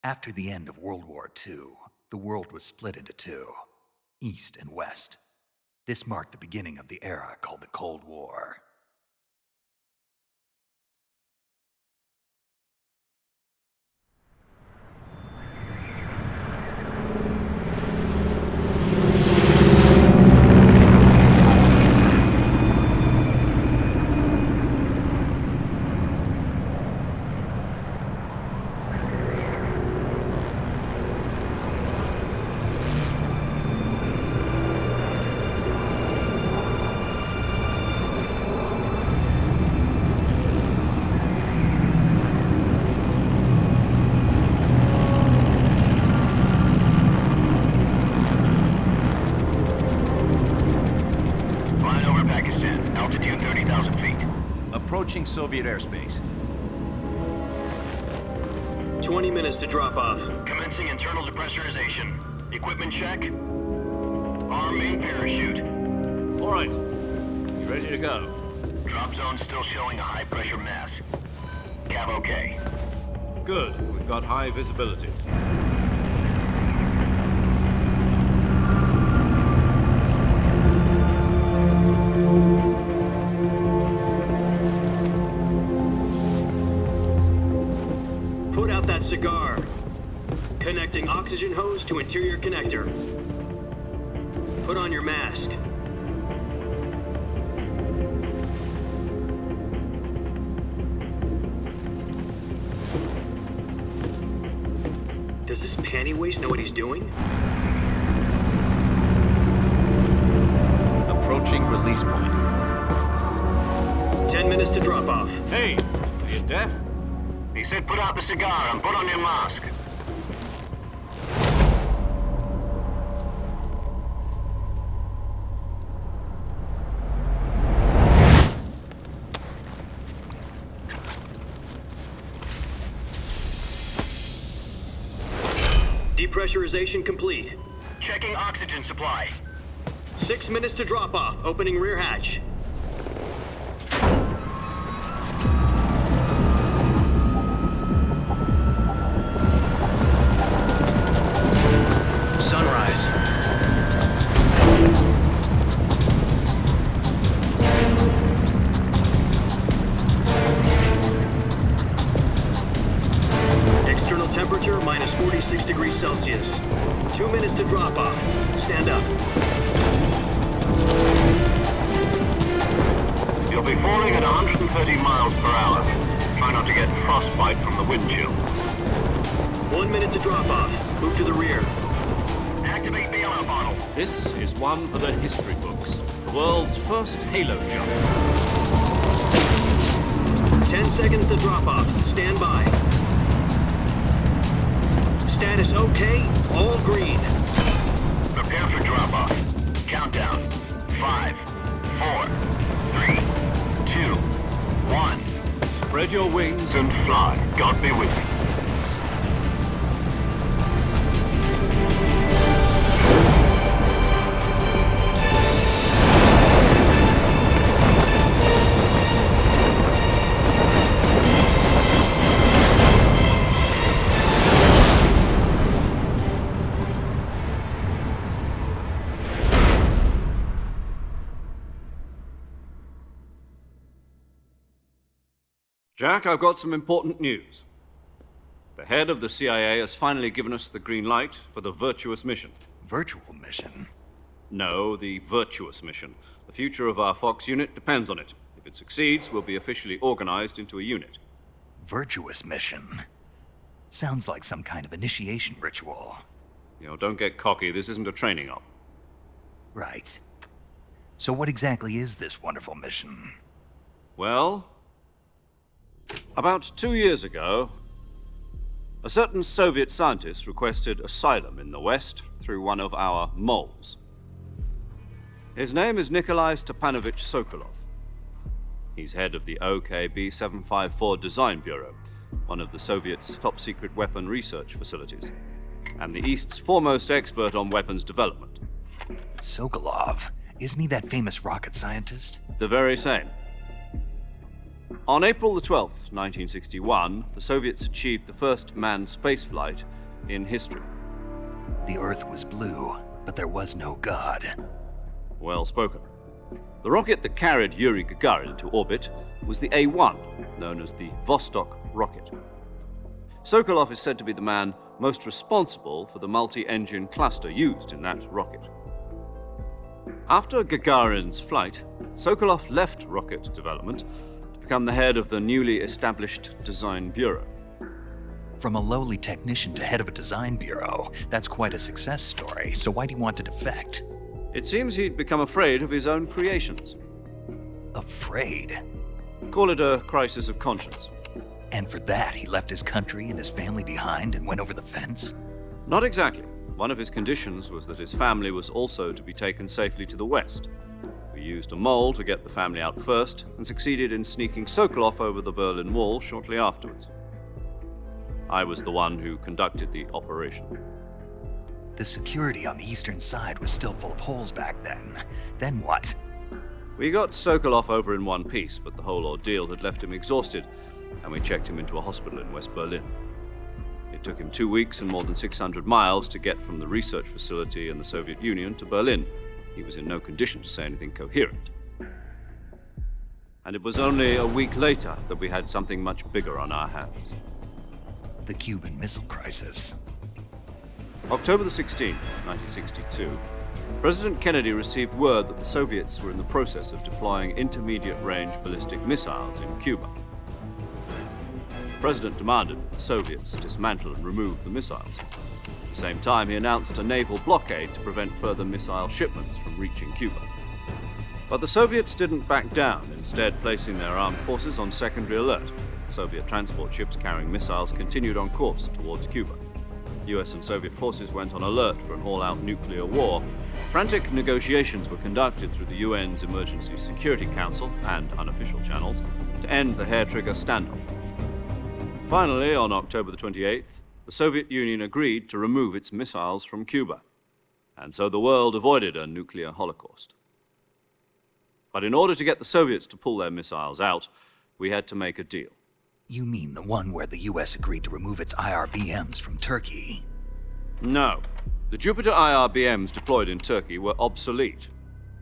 After the end of World War II, the world was split into two, East and West. This marked the beginning of the era called the Cold War. Approaching Soviet airspace. 20 minutes to drop off. Commencing internal depressurization. Equipment check. Arm main parachute. All right. You ready to go? Drop zone still showing a high pressure mass. Cav okay. Good. We've got high visibility. Put out that cigar. Connecting oxygen hose to interior connector. Put on your mask. Does this panty waste know what he's doing? Approaching release point. 10 minutes to drop off. Hey, are you deaf? He said put out the cigar and put on your mask. Depressurization complete. Checking oxygen supply. 6 minutes to drop off. Opening rear hatch. Sunrise. External temperature minus 46 degrees Celsius. 2 minutes to drop off. Stand up. You'll be falling at 130 miles per hour. Try not to get frostbite from the wind chill. 1 minute to drop off. Move to the rear. Activate the air bottle. This is one for the history books. The world's first halo jump. 10 seconds to drop off. Stand by. Status okay. All green. Prepare for drop-off. Countdown. 5, 4, 3, 2, 1. Spread your wings And fly. God be with you. Jack, I've got some important news. The head of the CIA has finally given us the green light for the Virtuous mission. Virtual mission? No, the Virtuous mission. The future of our Fox unit depends on it. If it succeeds, we'll be officially organized into a unit. Virtuous mission? Sounds like some kind of initiation ritual. You know, don't get cocky. This isn't a training op. Right. So what exactly is this wonderful mission? Well, about 2 years ago, a certain Soviet scientist requested asylum in the West through one of our moles. His name is Nikolai Stepanovich Sokolov. He's head of the OKB-754 Design Bureau, one of the Soviets' top-secret weapon research facilities, and the East's foremost expert on weapons development. Sokolov? Isn't he that famous rocket scientist? The very same. On April the 12th, 1961, the Soviets achieved the first manned spaceflight in history. The Earth was blue, but there was no God. Well spoken. The rocket that carried Yuri Gagarin to orbit was the A-1, known as the Vostok rocket. Sokolov is said to be the man most responsible for the multi-engine cluster used in that rocket. After Gagarin's flight, Sokolov left rocket development to become the head of the newly established Design Bureau. From a lowly technician to head of a design bureau, that's quite a success story, so why do you want to defect? It seems he'd become afraid of his own creations. Afraid? Call it a crisis of conscience. And for that, he left his country and his family behind and went over the fence? Not exactly. One of his conditions was that his family was also to be taken safely to the west. We used a mole to get the family out first and succeeded in sneaking Sokolov over the Berlin Wall shortly afterwards. I was the one who conducted the operation. The security on the eastern side was still full of holes back then. Then what? We got Sokolov over in one piece, but the whole ordeal had left him exhausted, and we checked him into a hospital in West Berlin. It took him 2 weeks and more than 600 miles to get from the research facility in the Soviet Union to Berlin. He was in no condition to say anything coherent. And it was only a week later that we had something much bigger on our hands. The Cuban Missile Crisis. October the 16th, 1962, President Kennedy received word that the Soviets were in the process of deploying intermediate-range ballistic missiles in Cuba. The President demanded that the Soviets dismantle and remove the missiles. At the same time, he announced a naval blockade to prevent further missile shipments from reaching Cuba. But the Soviets didn't back down, instead placing their armed forces on secondary alert. Soviet transport ships carrying missiles continued on course towards Cuba. US and Soviet forces went on alert for an all-out nuclear war. Frantic negotiations were conducted through the UN's Emergency Security Council and unofficial channels to end the hair-trigger standoff. Finally, on October the 28th, the Soviet Union agreed to remove its missiles from Cuba, and so the world avoided a nuclear holocaust. But in order to get the Soviets to pull their missiles out, we had to make a deal. You mean the one where the US agreed to remove its IRBMs from Turkey? No. The Jupiter IRBMs deployed in Turkey were obsolete,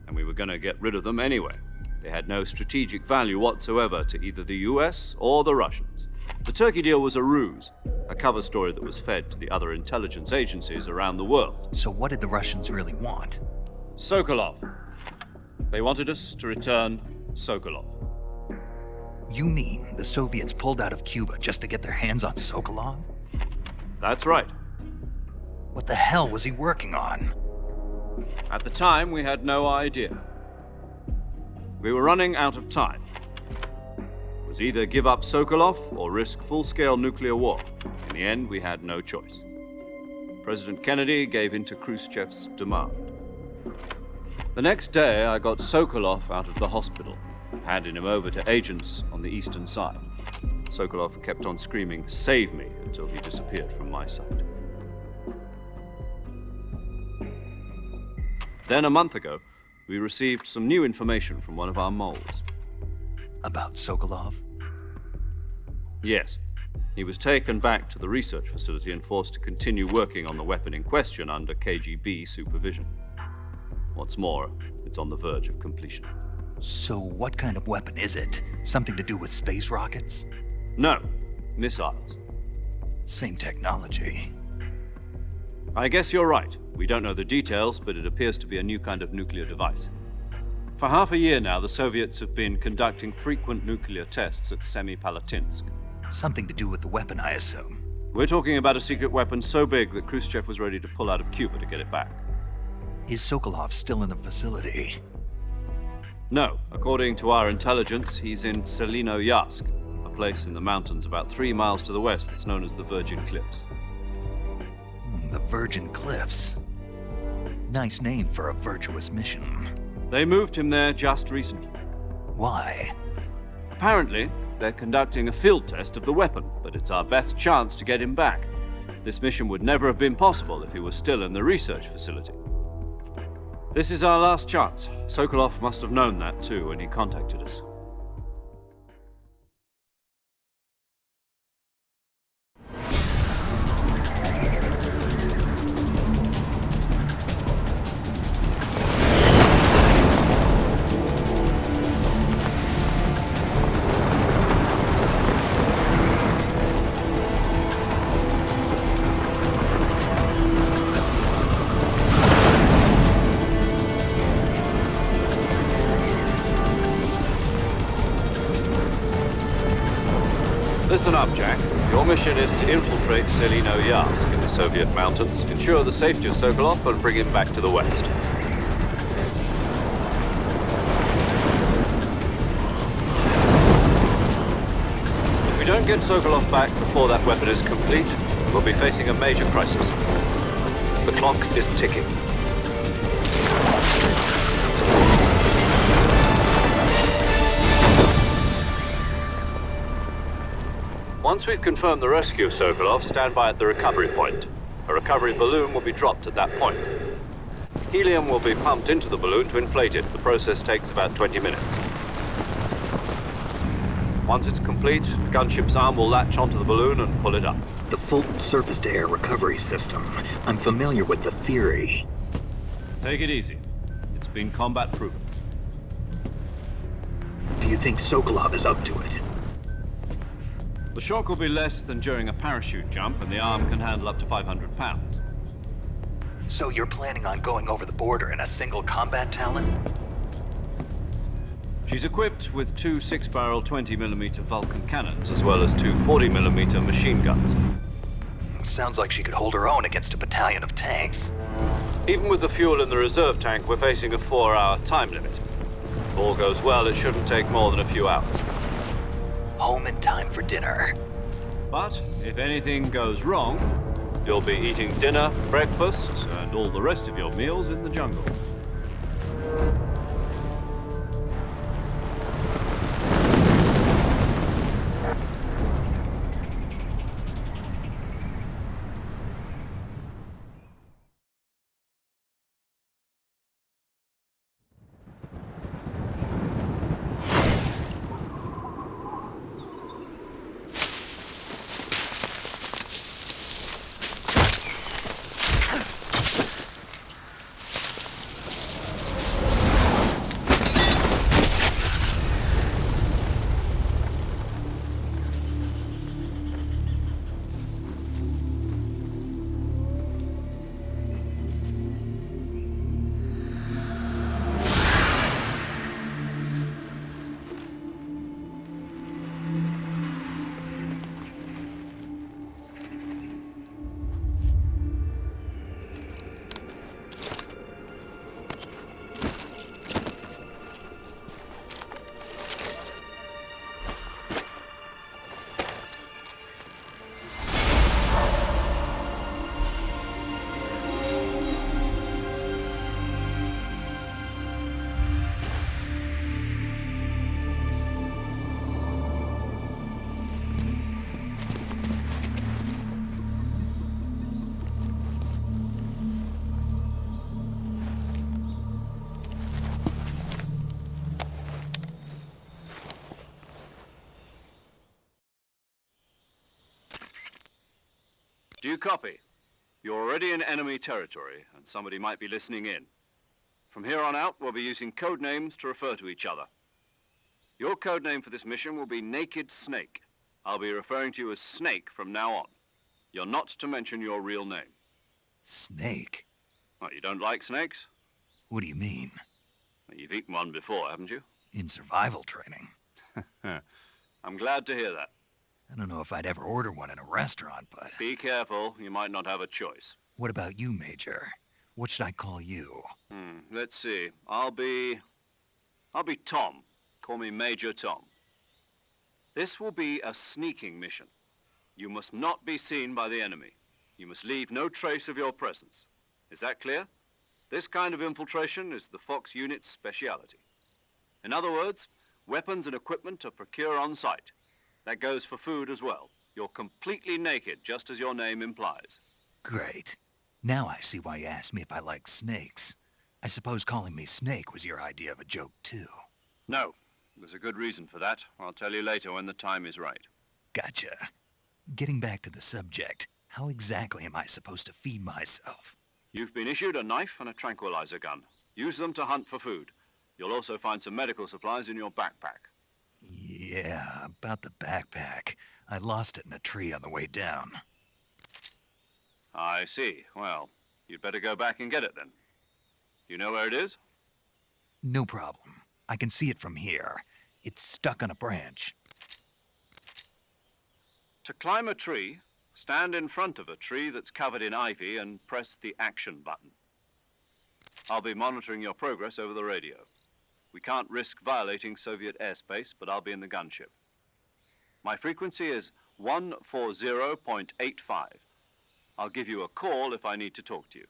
and we were going to get rid of them anyway. They had no strategic value whatsoever to either the US or the Russians. The Turkey deal was a ruse, a cover story that was fed to the other intelligence agencies around the world. So what did the Russians really want? Sokolov. They wanted us to return Sokolov. You mean the Soviets pulled out of Cuba just to get their hands on Sokolov? That's right. What the hell was he working on? At the time, we had no idea. We were running out of time. It was either give up Sokolov or risk full-scale nuclear war. In the end, we had no choice. President Kennedy gave in to Khrushchev's demand. The next day, I got Sokolov out of the hospital, handing him over to agents on the eastern side. Sokolov kept on screaming, "Save me," until he disappeared from my sight. Then a month ago, we received some new information from one of our moles. About Sokolov? Yes. He was taken back to the research facility and forced to continue working on the weapon in question under KGB supervision. What's more, it's on the verge of completion. So what kind of weapon is it? Something to do with space rockets? No, missiles. Same technology. I guess you're right. We don't know the details, but it appears to be a new kind of nuclear device. For half a year now, the Soviets have been conducting frequent nuclear tests at Semipalatinsk. Something to do with the weapon, I assume. We're talking about a secret weapon so big that Khrushchev was ready to pull out of Cuba to get it back. Is Sokolov still in the facility? No. According to our intelligence, he's in Selinoyarsk, a place in the mountains about 3 miles to the west that's known as the Virgin Cliffs. The Virgin Cliffs. Nice name for a virtuous mission. They moved him there just recently. Why? Apparently, they're conducting a field test of the weapon, but it's our best chance to get him back. This mission would never have been possible if he was still in the research facility. This is our last chance. Sokolov must have known that too when he contacted us. Listen up, Jack. Your mission is to infiltrate Selino Yask in the Soviet mountains, ensure the safety of Sokolov, and bring him back to the West. If we don't get Sokolov back before that weapon is complete, we'll be facing a major crisis. The clock is ticking. Once we've confirmed the rescue of Sokolov, stand by at the recovery point. A recovery balloon will be dropped at that point. Helium will be pumped into the balloon to inflate it. The process takes about 20 minutes. Once it's complete, the gunship's arm will latch onto the balloon and pull it up. The Fulton surface-to-air recovery system. I'm familiar with the theory. Take it easy. It's been combat proven. Do you think Sokolov is up to it? The shock will be less than during a parachute jump, and the arm can handle up to 500 pounds. So you're planning on going over the border in a single combat Talon? She's equipped with two 6-barrel 20mm Vulcan cannons, as well as two 40mm machine guns. Sounds like she could hold her own against a battalion of tanks. Even with the fuel in the reserve tank, we're facing a 4-hour time limit. If all goes well, it shouldn't take more than a few hours. Home in time for dinner. But if anything goes wrong, you'll be eating dinner, breakfast, and all the rest of your meals in the jungle. Do you copy? You're already in enemy territory, and somebody might be listening in. From here on out, we'll be using code names to refer to each other. Your code name for this mission will be Naked Snake. I'll be referring to you as Snake from now on. You're not to mention your real name. Snake? What, you don't like snakes? What do you mean? Well, you've eaten one before, haven't you? In survival training. I'm glad to hear that. I don't know if I'd ever order one in a restaurant, but... Be careful, you might not have a choice. What about you, Major? What should I call you? Let's see. I'll be Tom. Call me Major Tom. This will be a sneaking mission. You must not be seen by the enemy. You must leave no trace of your presence. Is that clear? This kind of infiltration is the Fox unit's speciality. In other words, weapons and equipment are procured on site. That goes for food as well. You're completely naked, just as your name implies. Great. Now I see why you asked me if I like snakes. I suppose calling me Snake was your idea of a joke, too. No. There's a good reason for that. I'll tell you later when the time is right. Gotcha. Getting back to the subject, how exactly am I supposed to feed myself? You've been issued a knife and a tranquilizer gun. Use them to hunt for food. You'll also find some medical supplies in your backpack. Yeah, about the backpack. I lost it in a tree on the way down. I see. Well, you'd better go back and get it then. You know where it is? No problem. I can see it from here. It's stuck on a branch. To climb a tree, stand in front of a tree that's covered in ivy and press the action button. I'll be monitoring your progress over the radio. We can't risk violating Soviet airspace, but I'll be in the gunship. My frequency is 140.85. I'll give you a call if I need to talk to you.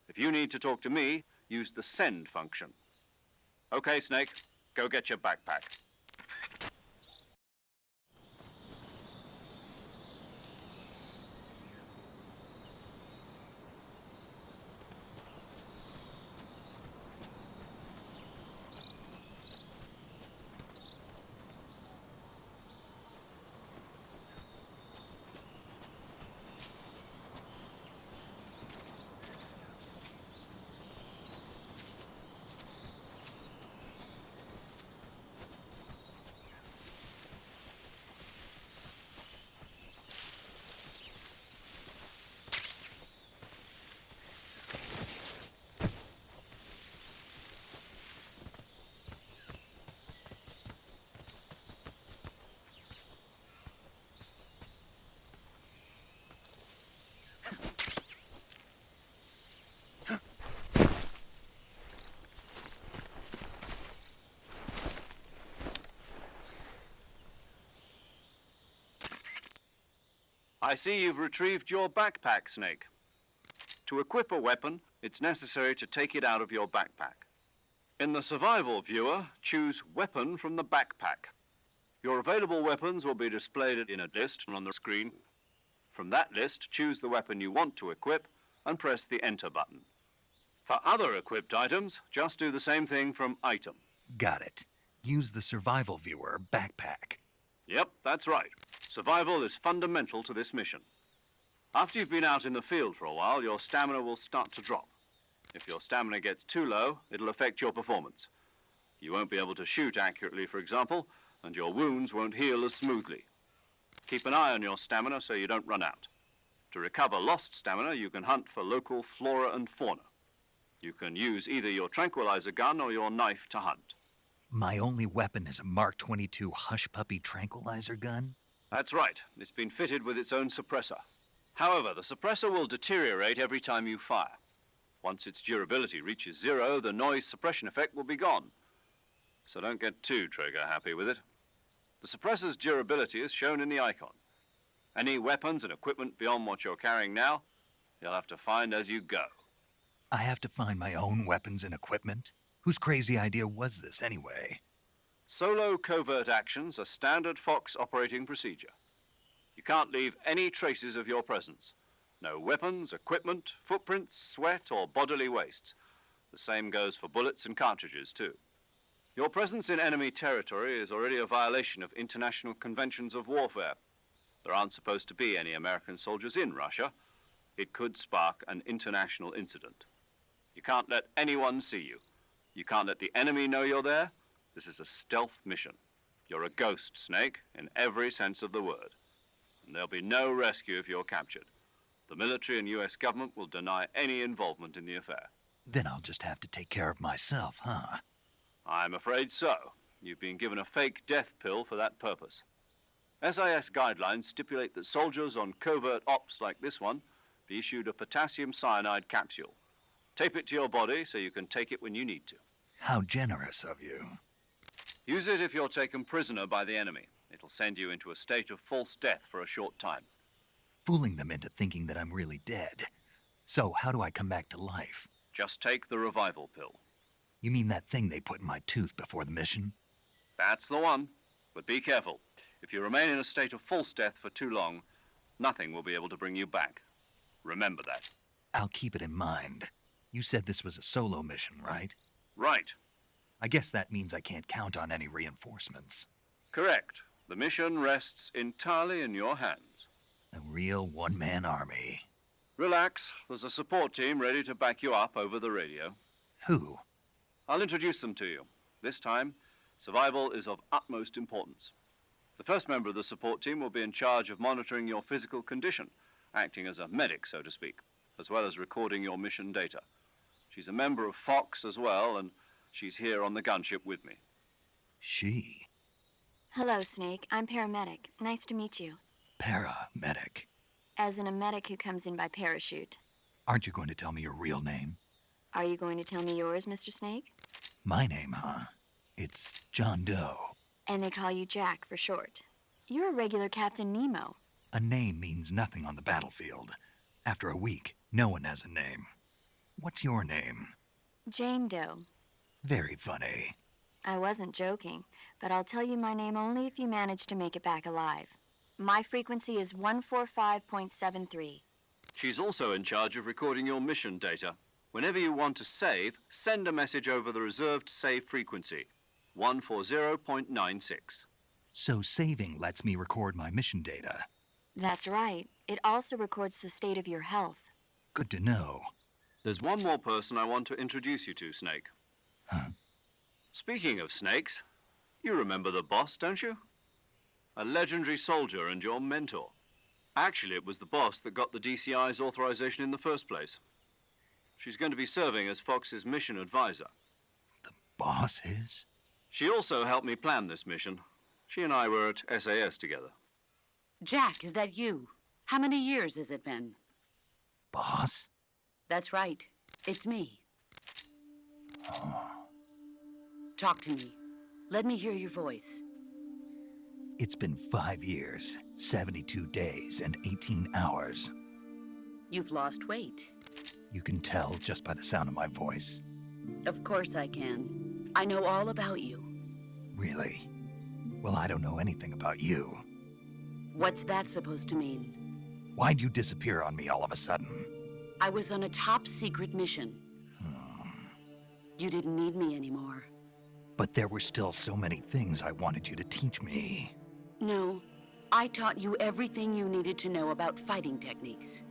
If you need to talk to me, use the send function. Okay, Snake, go get your backpack. I see you've retrieved your backpack, Snake. To equip a weapon, it's necessary to take it out of your backpack. In the survival viewer, choose Weapon from the backpack. Your available weapons will be displayed in a list on the screen. From that list, choose the weapon you want to equip and press the Enter button. For other equipped items, just do the same thing from Item. Got it. Use the survival viewer backpack. Yep, that's right. Survival is fundamental to this mission. After you've been out in the field for a while, your stamina will start to drop. If your stamina gets too low, it'll affect your performance. You won't be able to shoot accurately, for example, and your wounds won't heal as smoothly. Keep an eye on your stamina so you don't run out. To recover lost stamina, you can hunt for local flora and fauna. You can use either your tranquilizer gun or your knife to hunt. My only weapon is a Mark 22 Hush Puppy tranquilizer gun? That's right. It's been fitted with its own suppressor. However, the suppressor will deteriorate every time you fire. Once its durability reaches 0, the noise suppression effect will be gone. So don't get too trigger happy with it. The suppressor's durability is shown in the icon. Any weapons and equipment beyond what you're carrying now, you'll have to find as you go. I have to find my own weapons and equipment? Whose crazy idea was this anyway? Solo covert actions are standard Fox operating procedure. You can't leave any traces of your presence. No weapons, equipment, footprints, sweat, or bodily wastes. The same goes for bullets and cartridges, too. Your presence in enemy territory is already a violation of international conventions of warfare. There aren't supposed to be any American soldiers in Russia. It could spark an international incident. You can't let anyone see you. You can't let the enemy know you're there. This is a stealth mission. You're a ghost, Snake, in every sense of the word. And there'll be no rescue if you're captured. The military and US government will deny any involvement in the affair. Then I'll just have to take care of myself, huh? I'm afraid so. You've been given a fake death pill for that purpose. SIS guidelines stipulate that soldiers on covert ops like this one be issued a potassium cyanide capsule. Tape it to your body so you can take it when you need to. How generous of you. Use it if you're taken prisoner by the enemy. It'll send you into a state of false death for a short time. Fooling them into thinking that I'm really dead. So how do I come back to life? Just take the revival pill. You mean that thing they put in my tooth before the mission? That's the one. But be careful. If you remain in a state of false death for too long, nothing will be able to bring you back. Remember that. I'll keep it in mind. You said this was a solo mission, right? Right. I guess that means I can't count on any reinforcements. Correct. The mission rests entirely in your hands. A real one-man army. Relax. There's a support team ready to back you up over the radio. Who? I'll introduce them to you. This time, survival is of utmost importance. The first member of the support team will be in charge of monitoring your physical condition, acting as a medic, so to speak, as well as recording your mission data. She's a member of Fox as well, and she's here on the gunship with me. She? Hello, Snake. I'm paramedic. Nice to meet you. paramedic. As in a medic who comes in by parachute. Aren't you going to tell me your real name? Are you going to tell me yours, Mr. Snake? My name, huh? It's John Doe. And they call you Jack for short. You're a regular Captain Nemo. A name means nothing on the battlefield. After a week, no one has a name. What's your name? Jane Doe. Very funny. I wasn't joking, but I'll tell you my name only if you manage to make it back alive. My frequency is 145.73. She's also in charge of recording your mission data. Whenever you want to save, send a message over the reserved save frequency, 140.96. So saving lets me record my mission data. That's right. It also records the state of your health. Good to know. There's one more person I want to introduce you to, Snake. Huh? Speaking of snakes, you remember the boss, don't you? A legendary soldier and your mentor. Actually, it was the boss that got the DCI's authorization in the first place. She's going to be serving as Fox's mission advisor. The boss is? She also helped me plan this mission. She and I were at SAS together. Jack, is that you? How many years has it been? Boss? That's right. It's me. Talk to me. Let me hear your voice. It's been 5 years, 72 days, and 18 hours. You've lost weight. You can tell just by the sound of my voice. Of course I can. I know all about you. Really? Well, I don't know anything about you. What's that supposed to mean? Why'd you disappear on me all of a sudden? I was on a top secret mission. You didn't need me anymore. But there were still so many things I wanted you to teach me. No, I taught you everything you needed to know about fighting techniques.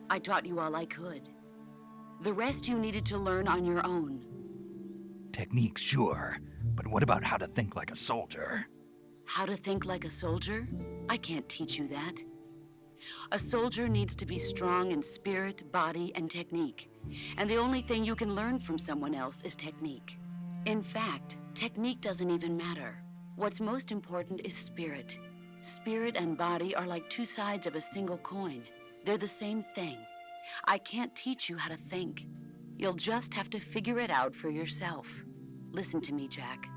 I taught you all I could. The rest you needed to learn on your own. Techniques, sure. But what about how to think like a soldier? How to think like a soldier? I can't teach you that. A soldier needs to be strong in spirit, body, and technique. And the only thing you can learn from someone else is technique. In fact, technique doesn't even matter. What's most important is spirit. Spirit and body are like two sides of a single coin. They're the same thing. I can't teach you how to think. You'll just have to figure it out for yourself. Listen to me, Jack.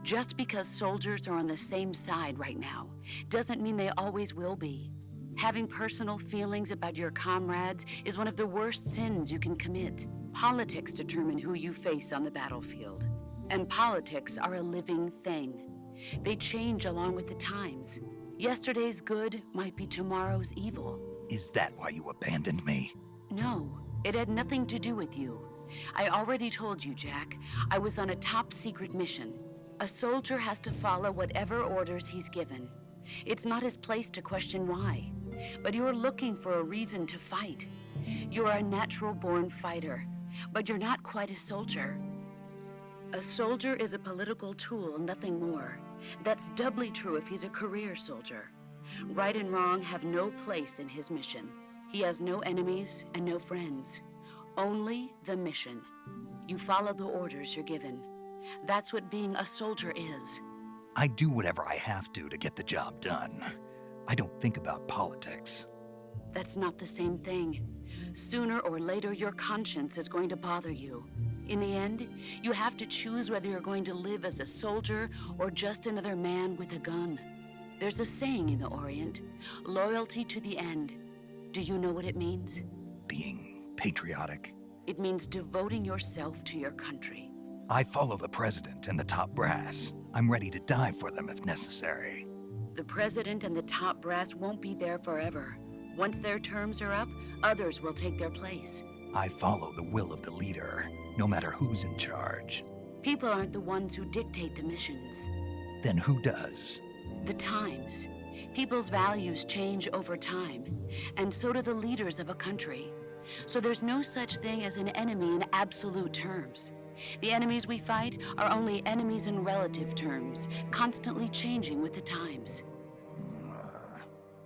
Just because soldiers are on the same side right now doesn't mean they always will be. Having personal feelings about your comrades is one of the worst sins you can commit. Politics determine who you face on the battlefield. And politics are a living thing. They change along with the times. Yesterday's good might be tomorrow's evil. Is that why you abandoned me? No, it had nothing to do with you. I already told you, Jack. I was on a top secret mission. A soldier has to follow whatever orders he's given. It's not his place to question why. But you're looking for a reason to fight. You're a natural-born fighter, but you're not quite a soldier. A soldier is a political tool, nothing more. That's doubly true if he's a career soldier. Right and wrong have no place in his mission. He has no enemies and no friends. Only the mission. You follow the orders you're given. That's what being a soldier is. I do whatever I have to get the job done. I don't think about politics. That's not the same thing. Sooner or later, your conscience is going to bother you. In the end, you have to choose whether you're going to live as a soldier or just another man with a gun. There's a saying in the Orient, loyalty to the end. Do you know what it means? Being patriotic. It means devoting yourself to your country. I follow the president and the top brass. I'm ready to die for them if necessary. The president and the top brass won't be there forever. Once their terms are up, others will take their place. I follow the will of the leader, no matter who's in charge. People aren't the ones who dictate the missions. Then who does? The times. People's values change over time, and so do the leaders of a country. So there's no such thing as an enemy in absolute terms. The enemies we fight are only enemies in relative terms, constantly changing with the times.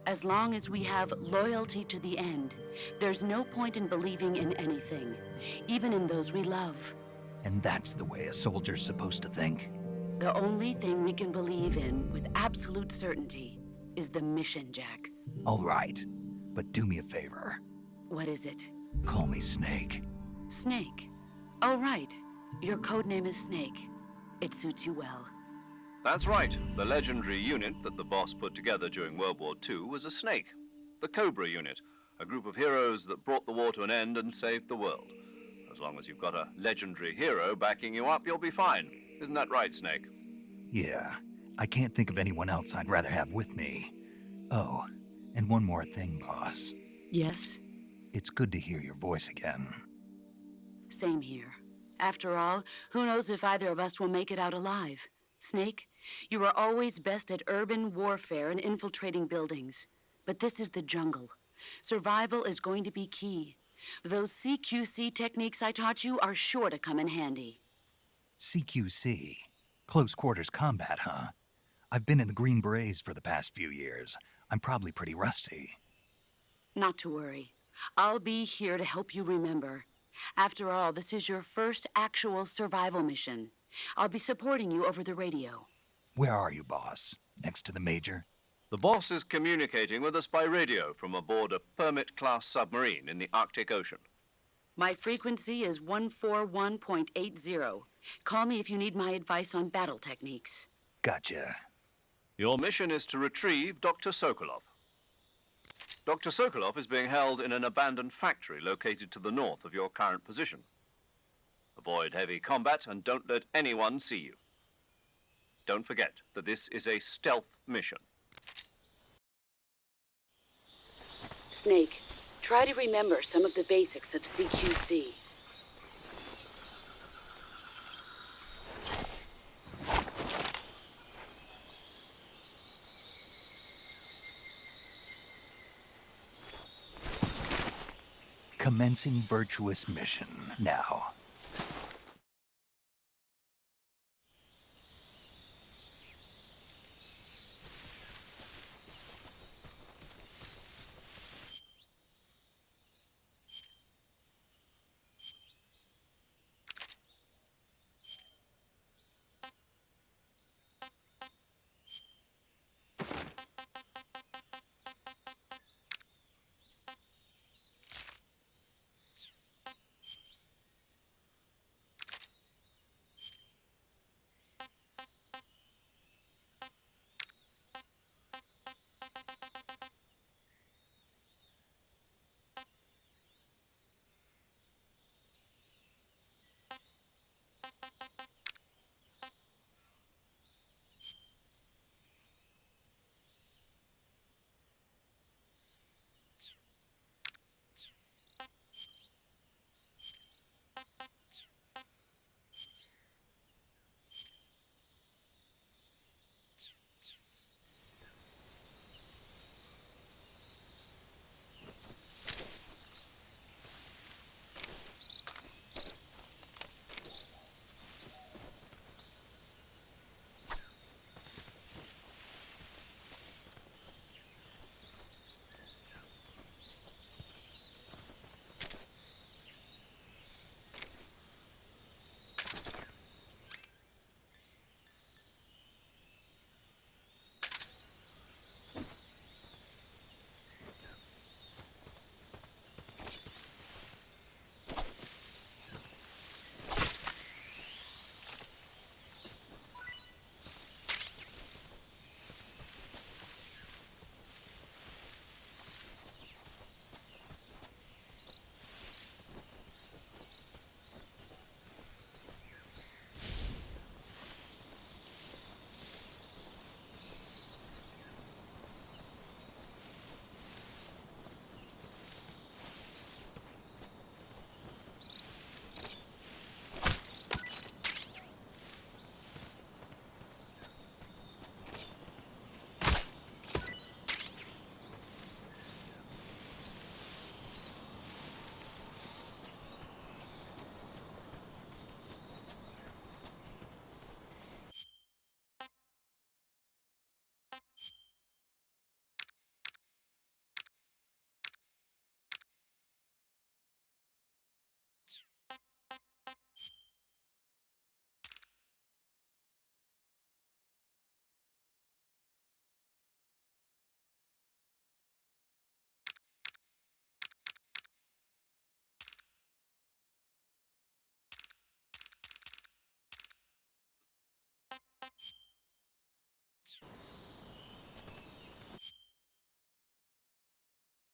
As long as we have loyalty to the end, there's no point in believing in anything, even in those we love. And that's the way a soldier's supposed to think? The only thing we can believe in with absolute certainty is the mission, Jack. All right, but do me a favor. What is it? Call me Snake. Snake. Oh, right. Your code name is Snake. It suits you well. That's right. The legendary unit that the boss put together during World War II was a snake. The Cobra unit, a group of heroes that brought the war to an end and saved the world. As long as you've got a legendary hero backing you up, you'll be fine. Isn't that right, Snake? Yeah, I can't think of anyone else I'd rather have with me. Oh, and one more thing, boss. Yes? It's good to hear your voice again. Same here. After all, who knows if either of us will make it out alive? Snake, you are always best at urban warfare and infiltrating buildings. But this is the jungle. Survival is going to be key. Those CQC techniques I taught you are sure to come in handy. CQC? Close quarters combat, huh? I've been in the Green Berets for the past few years. I'm probably pretty rusty. Not to worry. I'll be here to help you remember. After all, this is your first actual survival mission. I'll be supporting you over the radio. Where are you, boss? Next to the Major? The boss is communicating with us by radio from aboard a Permit-class submarine in the Arctic Ocean. My frequency is 141.80. Call me if you need my advice on battle techniques. Gotcha. Your mission is to retrieve Dr. Sokolov. Dr. Sokolov is being held in an abandoned factory located to the north of your current position. Avoid heavy combat and don't let anyone see you. Don't forget that this is a stealth mission. Snake, try to remember some of the basics of CQC. Commencing virtuous mission now.